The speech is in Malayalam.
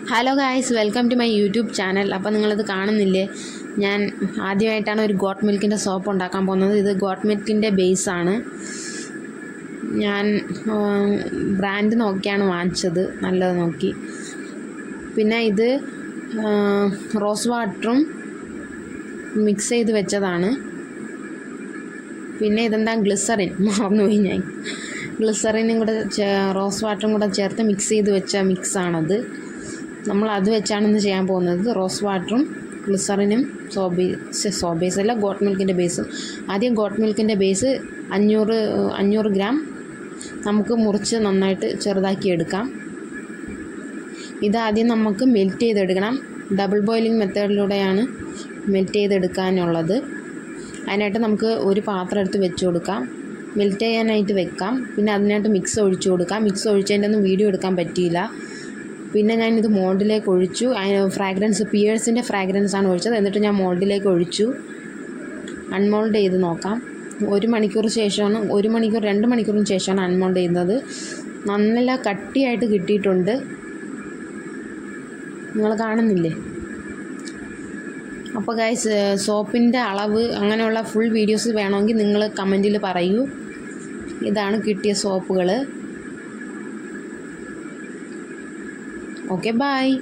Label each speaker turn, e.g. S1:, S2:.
S1: Hello guys, welcome to my YouTube channel. അപ്പോൾ നിങ്ങളിത് കാണുന്നില്ലേ, ഞാൻ ആദ്യമായിട്ടാണ് ഒരു ഗോട്ട് മിൽക്കിൻ്റെ സോപ്പ് ഉണ്ടാക്കാൻ പോകുന്നത്. ഇത് ഗോട്ട് മിൽക്കിൻ്റെ ബേസാണ്. ഞാൻ ബ്രാൻഡ് നോക്കിയാണ് വാങ്ങിച്ചത്, നല്ലത് നോക്കി. പിന്നെ ഇത് റോസ് വാട്ടറും മിക്സ് ചെയ്ത് വെച്ചതാണ്. പിന്നെ ഇതെന്താ, ഗ്ലിസറിൻ, മറന്നുപോയി ഞാൻ. ഗ്ലിസറിനും കൂടെ റോസ് വാട്ടറും കൂടെ ചേർത്ത് മിക്സ് ചെയ്ത് വെച്ച മിക്സാണത്. നമ്മൾ അത് വെച്ചാണ് ഇന്ന് ചെയ്യാൻ പോകുന്നത്. റോസ് വാട്ടറും ഗ്ലിസറിനും സോബേസ് അല്ല, ഗോട്ട് മിൽക്കിൻ്റെ ബേസും. ആദ്യം ഗോട്ട് മിൽക്കിൻ്റെ ബേസ് 500 ഗ്രാം നമുക്ക് മുറിച്ച് നന്നായിട്ട് ചെറുതാക്കി എടുക്കാം. ഇതാദ്യം നമുക്ക് മെൽറ്റ് ചെയ്തെടുക്കണം. ഡബിൾ ബോയിലിംഗ് മെത്തേഡിലൂടെയാണ് മെൽറ്റ് ചെയ്തെടുക്കാനുള്ളത്. അതിനായിട്ട് നമുക്ക് ഒരു പാത്രം എടുത്ത് വെച്ച് കൊടുക്കാം, മെൽറ്റ് ചെയ്യാനായിട്ട് വെക്കാം. പിന്നെ അതിനായിട്ട് മിക്സ് ഒഴിച്ചു കൊടുക്കാം. മിക്സ് ഒഴിച്ചതിൻ്റെ ഒന്നും വീഡിയോ എടുക്കാൻ പറ്റിയില്ല. പിന്നെ ഞാനിത് മോൾഡിലേക്ക് ഒഴിച്ചു. ഫ്രാഗ്രൻസ് പിയേഴ്സിൻ്റെ ഫ്രാഗ്രൻസാണ് ഒഴിച്ചത്. എന്നിട്ട് ഞാൻ മോൾഡിലേക്ക് ഒഴിച്ചു. അൺമോൾഡ് ചെയ്ത് നോക്കാം. 1 മണിക്കൂർ ശേഷമാണ്, 1 മണിക്കൂർ 2 മണിക്കൂറിന് ശേഷമാണ് അൺമോൾഡ് ചെയ്യുന്നത്. നല്ല കട്ടിയായിട്ട് കിട്ടിയിട്ടുണ്ട്, നിങ്ങൾ കാണുന്നില്ലേ. അപ്പോൾ ഗൈസ്, സോപ്പിൻ്റെ അളവ് അങ്ങനെയുള്ള ഫുൾ വീഡിയോസ് വേണമെങ്കിൽ നിങ്ങൾ കമൻറ്റിൽ പറയൂ. ഇതാണ് കിട്ടിയ സോപ്പുകൾ. Okay, bye.